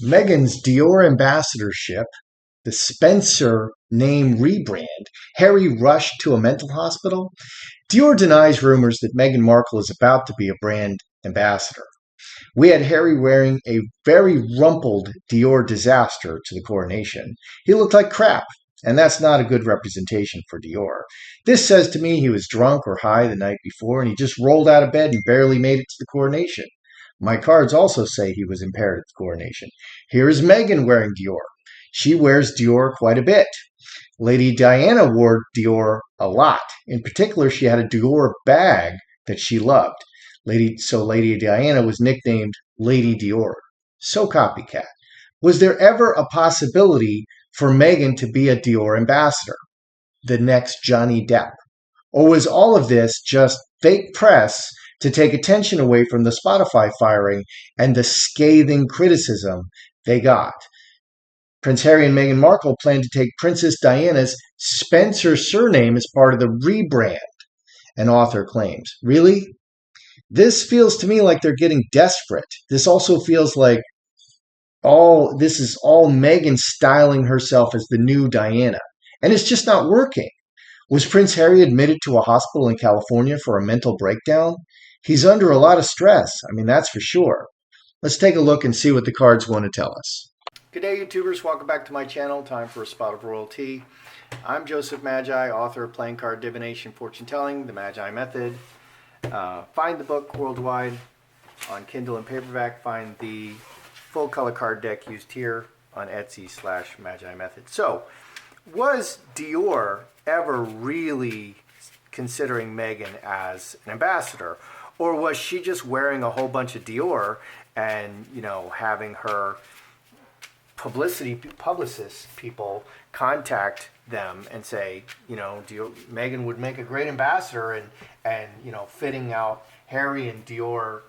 Meghan's DIOR Ambassadorship, the Spencer name rebrand, Harry rushed to a mental hospital. DIOR denies rumors that Meghan Markle is about to be a brand ambassador. We had Harry wearing a very rumpled DIOR disaster to the coronation. He looked like crap, and that's not a good representation for DIOR. This says to me he was drunk or high the night before, and he just rolled out of bed and barely made it to the coronation. My cards also say he was impaired at the coronation. Here is Meghan wearing DIOR. She wears DIOR quite a bit. Lady Diana wore DIOR a lot. In particular, she had a DIOR bag that she loved. Lady Diana was nicknamed Lady DIOR. So copycat. Was there ever a possibility for Meghan to be a DIOR ambassador? The next Johnny Depp? Or was all of this just fake press to take attention away from the Spotify firing and the scathing criticism they got? Prince Harry and Meghan Markle plan to take Princess Diana's Spencer surname as part of the rebrand, an author claims. Really? This feels to me like they're getting desperate. This also feels like this is all Meghan styling herself as the new Diana. And it's just not working. Was Prince Harry admitted to a hospital in California for a mental breakdown? He's under a lot of stress. I mean, that's for sure. Let's take a look and see what the cards want to tell us. Good day, YouTubers. Welcome back to my channel. Time for a spot of royalty. I'm Joseph Magi, author of Playing Card Divination Fortune Telling, The Magi Method. Find the book worldwide on Kindle and paperback. Find the full color card deck used here on Etsy/Magi Method. So, was DIOR ever really considering Meghan as an ambassador? Or was she just wearing a whole bunch of DIOR and, having her publicist people contact them and say, Meghan would make a great ambassador and fitting out Harry and DIOR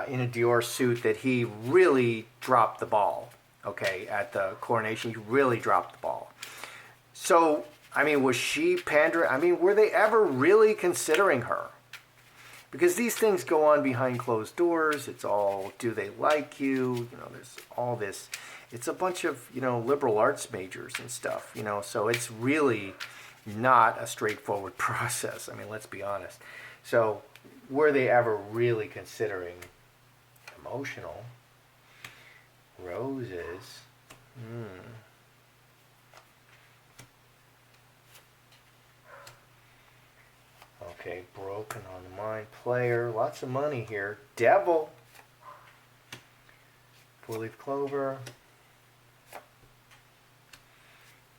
in a DIOR suit that he really dropped the ball, at the coronation. He really dropped the ball. So, was she pandering? Were they ever really considering her? Because these things go on behind closed doors. It's all, do they like you? There's all this. It's a bunch of, liberal arts majors and stuff, so it's really not a straightforward process. Let's be honest. So, were they ever really considering emotional? Roses. Okay, broken on the mind. Player. Lots of money here. Devil. Four-leaf clover.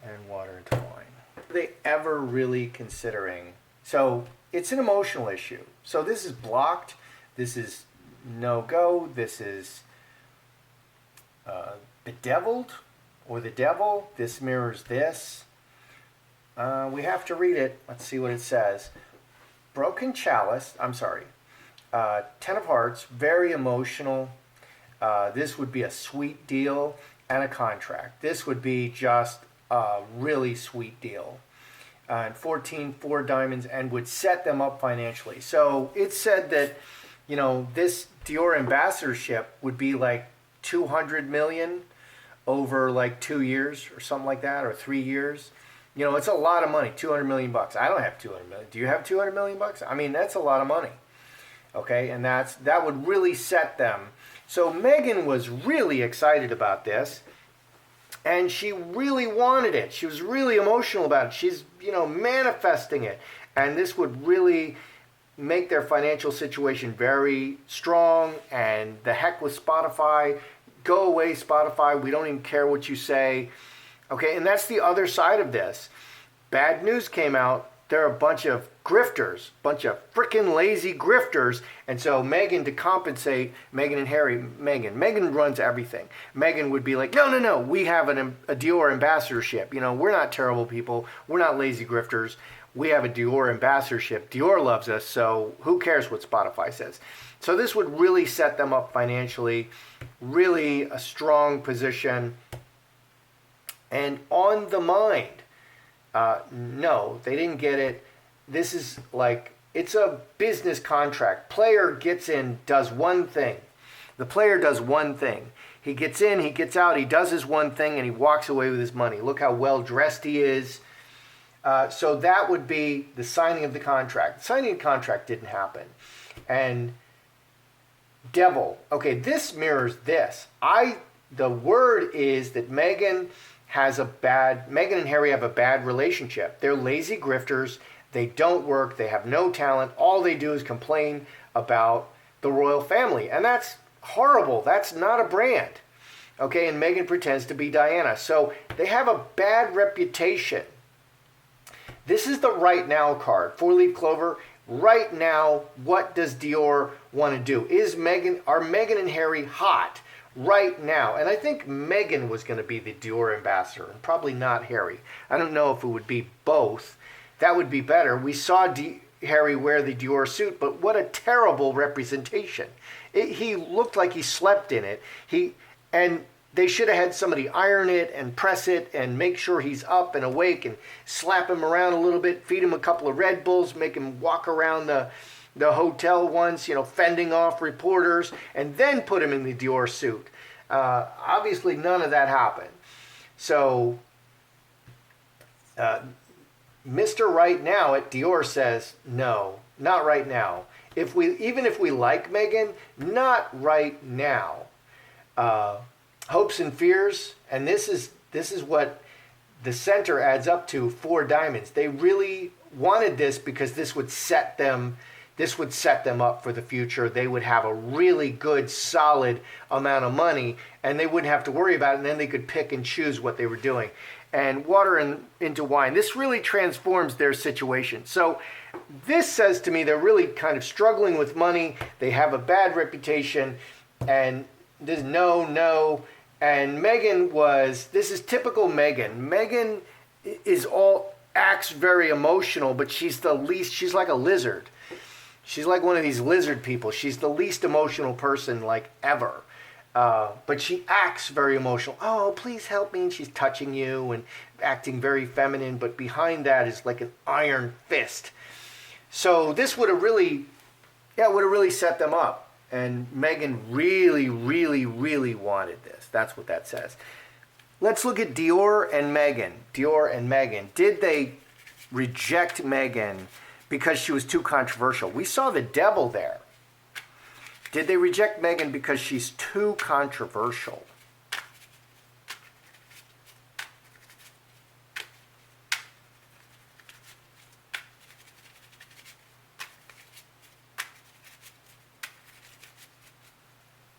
And water into wine. Are they ever really considering? So it's an emotional issue. So this is blocked. This is no-go. This is bedeviled or the devil. This mirrors this. We have to read it. Let's see what it says. Broken chalice. Ten of Hearts. Very emotional. This would be a sweet deal and a contract. This would be just a really sweet deal. And 14, 4 diamonds, and would set them up financially. So it said that, this DIOR ambassadorship would be like 200 million over like 2 years or something like that, or 3 years. It's a lot of money, 200 million bucks. I don't have 200 million. Do you have 200 million bucks? That's a lot of money. Okay, and that would really set them. So Meghan was really excited about this. And she really wanted it. She was really emotional about it. She's, manifesting it. And this would really make their financial situation very strong. And the heck with Spotify. Go away, Spotify. We don't even care what you say. Okay, and that's the other side of this. Bad news came out. There are a bunch of grifters, bunch of freaking lazy grifters. And so Meghan, to compensate, Meghan and Harry, Meghan runs everything. Meghan would be like, no, we have a DIOR ambassadorship. We're not terrible people. We're not lazy grifters. We have a DIOR ambassadorship. DIOR loves us, so who cares what Spotify says? So this would really set them up financially, really a strong position. And on the mind, no, they didn't get it. This is like, it's a business contract. Player gets in, does one thing. The player does one thing. He gets in, he gets out, he does his one thing, and he walks away with his money. Look how well dressed he is. So that would be the signing of the contract. The signing of the contract didn't happen. And devil. Okay, this mirrors this. The word is that Meghan and Harry have a bad relationship. They're lazy grifters. They don't work. They have no talent. All they do is complain about the royal family. And that's horrible. That's not a brand. Okay, and Meghan pretends to be Diana. So they have a bad reputation. This is the right now card. 4-leaf clover. Right now, what does Dior want to do? Are Meghan and Harry hot right now? And I think Meghan was going to be the Dior ambassador, and probably not Harry. I don't know if it would be both. That would be better. We saw Harry wear the Dior suit, but what a terrible representation. He looked like he slept in it. And they should have had somebody iron it and press it and make sure he's up and awake and slap him around a little bit, feed him a couple of Red Bulls, make him walk around the hotel once, fending off reporters, and then put him in the Dior suit. Obviously, none of that happened. So, Mr. Right Now at Dior says, no, not right now. Even if we like Meghan, not right now. Hopes and fears, and this is what the center adds up to, 4 diamonds. They really wanted this because this would set them up for the future. They would have a really good, solid amount of money, and they wouldn't have to worry about it, and then they could pick and choose what they were doing. And water into wine. This really transforms their situation. So this says to me they're really kind of struggling with money. They have a bad reputation, and there's no. And this is typical Meghan. Meghan acts very emotional, but she's like a lizard. She's like one of these lizard people. She's the least emotional person like ever. But she acts very emotional. Oh, please help me. And she's touching you and acting very feminine. But behind that is like an iron fist. So this would have really set them up. And Meghan really, really, really wanted this. That's what that says. Let's look at Dior and Meghan. Dior and Meghan. Did they reject Meghan because she was too controversial? We saw the devil there. Did they reject Meghan because she's too controversial?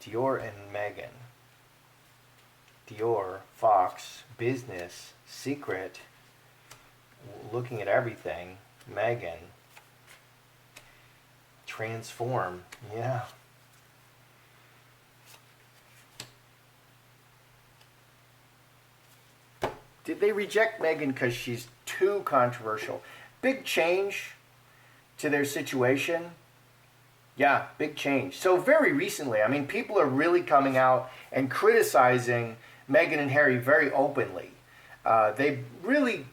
Dior and Meghan. Dior, Fox, business, secret, looking at everything. Meghan, transform. Yeah. Did they reject Meghan because she's too controversial? Big change to their situation. Yeah, big change. So very recently, people are really coming out and criticizing Meghan and Harry very openly. They've really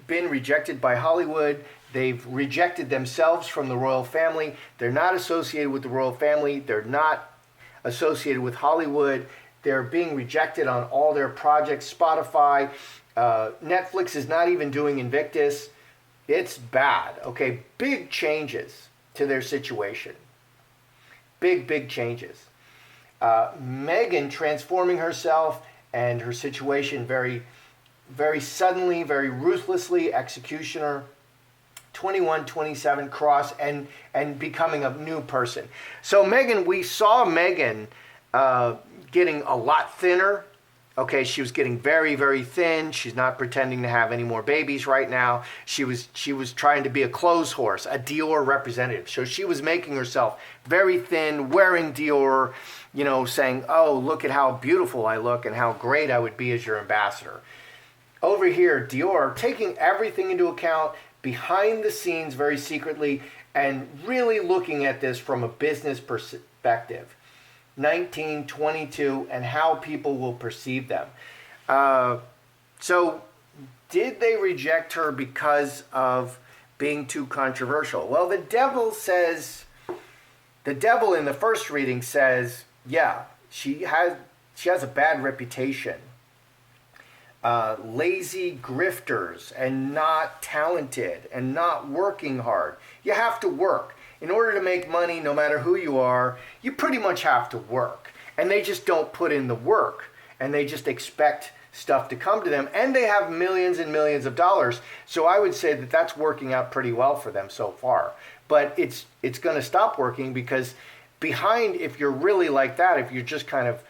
been rejected by Hollywood. They've rejected themselves from the royal family. They're not associated with the royal family. They're not associated with Hollywood. They're being rejected on all their projects. Spotify, Netflix is not even doing Invictus. It's bad. Okay, big changes to their situation. Big changes. Meghan transforming herself and her situation very, very suddenly, very ruthlessly, executioner, 21, 27, cross, and becoming a new person. So Meghan, we saw Meghan getting a lot thinner. Okay, she was getting very, very thin. She's not pretending to have any more babies right now. She was trying to be a clothes horse, a Dior representative. So she was making herself very thin, wearing Dior, saying, oh, look at how beautiful I look and how great I would be as your ambassador. Over here, Dior taking everything into account, behind the scenes very secretly, and really looking at this from a business perspective. 1922 and how people will perceive them. So did they reject her because of being too controversial? Well, the devil in the first reading says, yeah, she she has a bad reputation. Lazy grifters and not talented and not working hard. You have to work. In order to make money, no matter who you are, you pretty much have to work. And they just don't put in the work. And they just expect stuff to come to them. And they have millions and millions of dollars. So I would say that that's working out pretty well for them so far. But it's going to stop working because behind, if you're really like that, if you're just kind of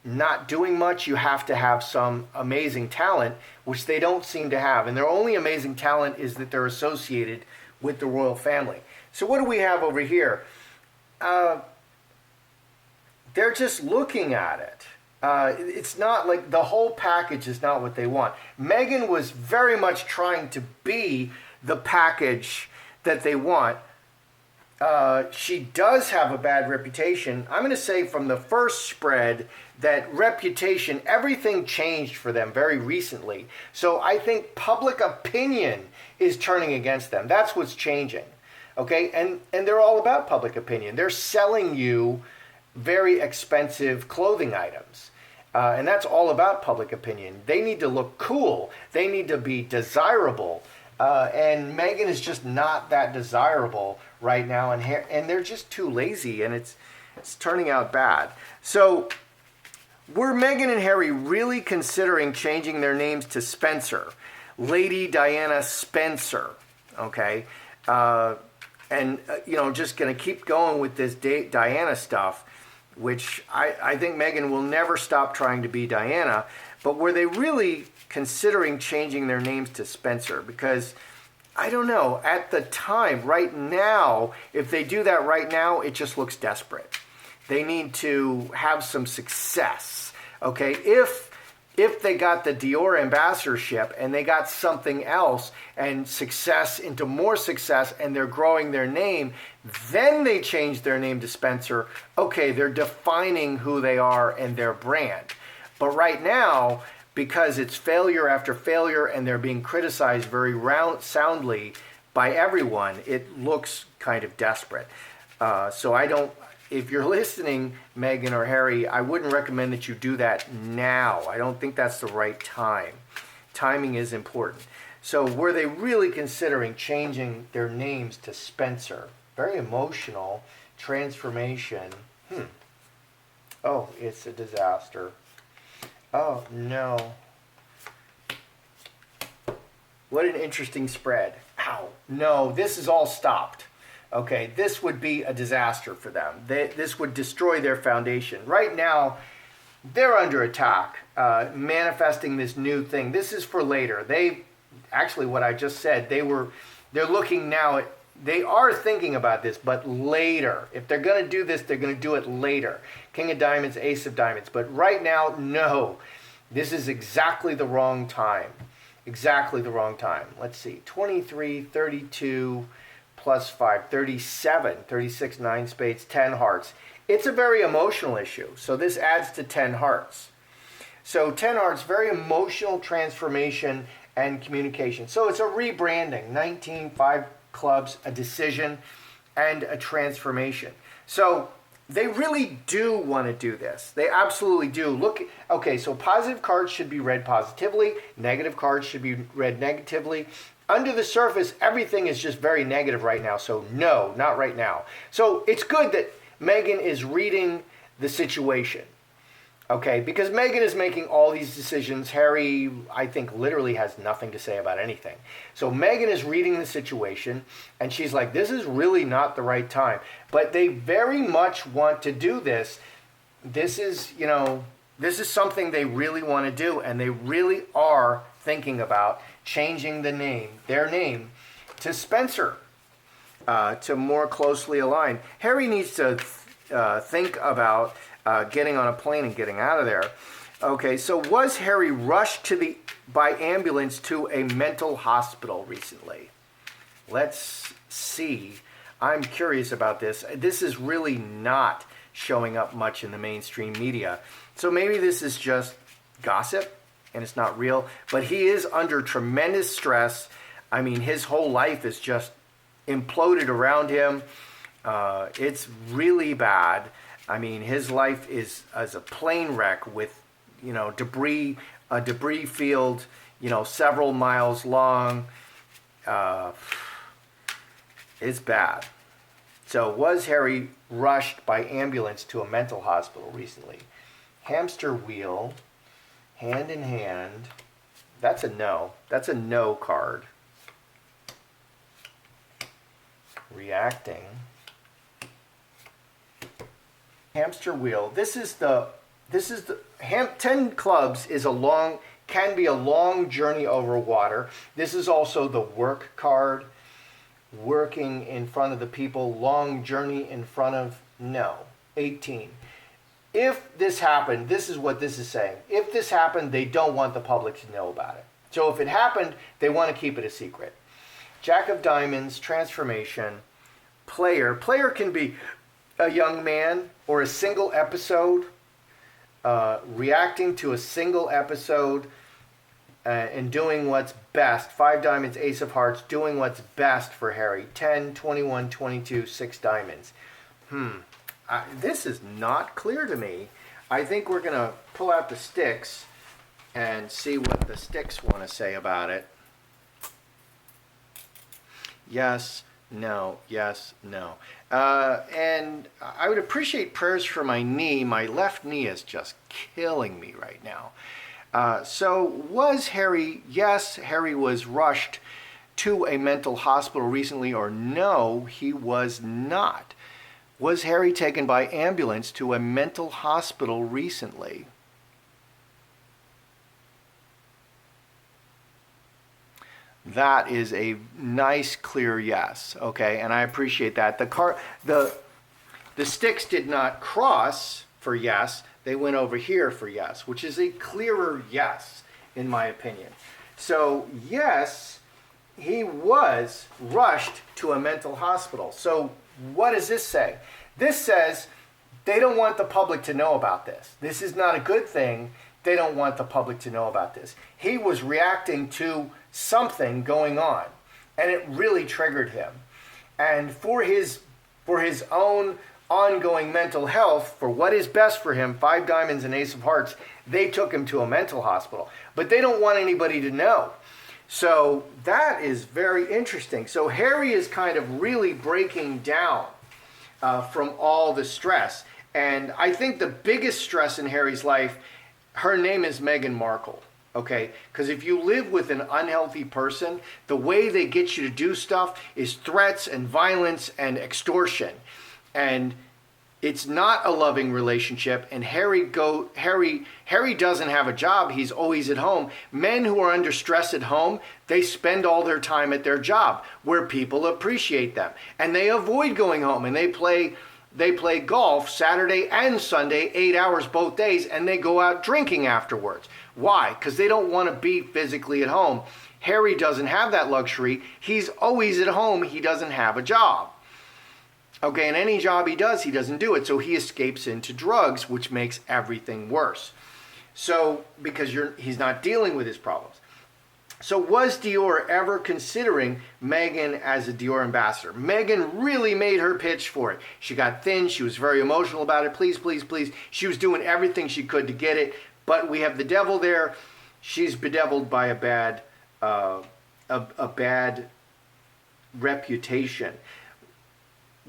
not doing much, you have to have some amazing talent, which they don't seem to have. And their only amazing talent is that they're associated with the royal family. So what do we have over here? They're just looking at it. It's not like the whole package is not what they want. Meghan was very much trying to be the package that they want. She does have a bad reputation. I'm going to say from the first spread that reputation, everything changed for them very recently. So I think public opinion is turning against them. That's what's changing. Okay, and they're all about public opinion. They're selling you very expensive clothing items. And that's all about public opinion. They need to look cool. They need to be desirable. And Meghan is just not that desirable right now. And they're just too lazy. And it's turning out bad. So were Meghan and Harry really considering changing their names to Spencer? Lady Diana Spencer. Okay. Just going to keep going with this Diana stuff, which I think Meghan will never stop trying to be Diana. But were they really considering changing their names to Spencer? Because, I don't know, at the time, right now, if they do that right now, it just looks desperate. They need to have some success, okay? If they got the DIOR Ambassadorship and they got something else and success into more success and they're growing their name, then they change their name to Spencer. Okay, they're defining who they are and their brand. But right now, because it's failure after failure and they're being criticized very soundly by everyone, it looks kind of desperate. If you're listening, Meghan or Harry, I wouldn't recommend that you do that now. I don't think that's the right time. Timing is important. So were they really considering changing their names to Spencer? Very emotional transformation. Oh, it's a disaster. Oh, no. What an interesting spread. Ow. No, this is all stopped. Okay, this would be a disaster for them. This would destroy their foundation. Right now, they're under attack, manifesting this new thing. This is for later. What I just said, they're looking now at, they are thinking about this, but later. If they're going to do this, they're going to do it later. King of Diamonds, Ace of Diamonds. But right now, no. This is exactly the wrong time. Exactly the wrong time. Let's see. 23, 32... plus 5, 37, 36, 9 spades, 10 hearts. It's a very emotional issue. So this adds to 10 hearts. So 10 hearts, very emotional transformation and communication. So it's a rebranding, 19, 5 clubs, a decision, and a transformation. So they really do want to do this. They absolutely do. Look, okay, so positive cards should be read positively. Negative cards should be read negatively. Under the surface, everything is just very negative right now. So no, not right now. So it's good that Meghan is reading the situation. Okay, because Meghan is making all these decisions. Harry, I think, literally has nothing to say about anything. So Meghan is reading the situation, and she's like, this is really not the right time. But they very much want to do this. This is something they really want to do, and they really are thinking about changing their name, to Spencer, to more closely align. Harry needs to think about getting on a plane and getting out of there. Okay, so was Harry rushed by ambulance to a mental hospital recently? Let's see. I'm curious about this. This is really not showing up much in the mainstream media. So maybe this is just gossip and it's not real, but he is under tremendous stress. I mean, his whole life is just imploded around him. It's really bad. I mean, his life is as a plane wreck with, debris, a debris field, several miles long. It's bad. So, was Harry rushed by ambulance to a mental hospital recently? Hamster wheel, hand in hand. That's a no. That's a no card. Reacting. Hamster wheel. This is the 10 clubs can be a long journey over water. This is also the work card. Working in front of the people, long journey in front of, no. 18. If this happened, this is what this is saying. If this happened, they don't want the public to know about it. So if it happened, they want to keep it a secret. Jack of Diamonds, transformation, player. Player can be a young man or a single episode, reacting to a single episode and doing what's best. 5 diamonds, ace of hearts, doing what's best for Harry. 10, 21, 22, 6 diamonds. This is not clear to me. I think we're going to pull out the sticks and see what the sticks want to say about it. Yes, no, yes, no. And I would appreciate prayers for my knee. My left knee is just killing me right now. So was Harry, yes, Harry was rushed to a mental hospital recently, or no, he was not. Was Harry taken by ambulance to a mental hospital recently? That is a nice, clear yes. Okay, and I appreciate that. The sticks did not cross for yes. They went over here for yes, which is a clearer yes, in my opinion. So yes, he was rushed to a mental hospital. So what does this say? This says they don't want the public to know about this. This is not a good thing. They don't want the public to know about this. He was reacting to something going on, and it really triggered him. And for his own ongoing mental health, for what is best for him, 5 diamonds and ace of hearts, they took him to a mental hospital. But they don't want anybody to know. So that is very interesting. So Harry is kind of really breaking down from all the stress. And I think the biggest stress in Harry's life, her name is Meghan Markle. Okay, because if you live with an unhealthy person, the way they get you to do stuff is threats and violence and extortion. And it's not a loving relationship. And Harry doesn't have a job. He's always at home. Men who are under stress at home, they spend all their time at their job where people appreciate them. And they avoid going home, and they play golf Saturday and Sunday, 8 hours both days, and they go out drinking afterwards. Why? Because they don't want to be physically at home. Harry doesn't have that luxury. He's always at home. He doesn't have a job. Okay, and any job he does, he doesn't do it. So he escapes into drugs, which makes everything worse. So, because he's not dealing with his problems. So was DIOR ever considering Meghan as a DIOR ambassador? Meghan really made her pitch for it. She got thin. She was very emotional about it. Please, please, please. She was doing everything she could to get it. But we have the devil there. She's bedeviled by a bad reputation.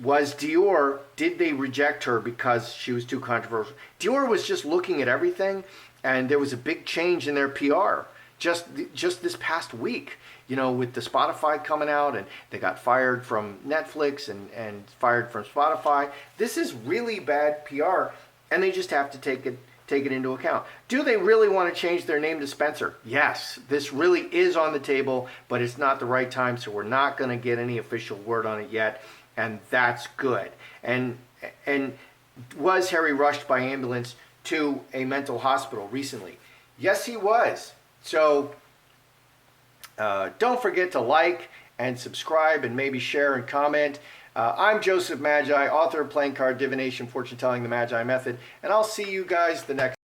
Was DIOR, did they reject her because she was too controversial? DIOR was just looking at everything, and there was a big change in their PR. Just this past week, with the Spotify coming out, and they got fired from Netflix and fired from Spotify. This is really bad PR, and they just have to take it into account. Do they really want to change their name to Spencer? Yes, this really is on the table, but it's not the right time, so we're not going to get any official word on it yet, and that's good. And was Harry rushed by ambulance to a mental hospital recently? Yes, he was. So don't forget to like and subscribe and maybe share and comment. I'm Joseph Magi, author of Playing Card Divination, Fortune Telling, the Magi Method, and I'll see you guys the next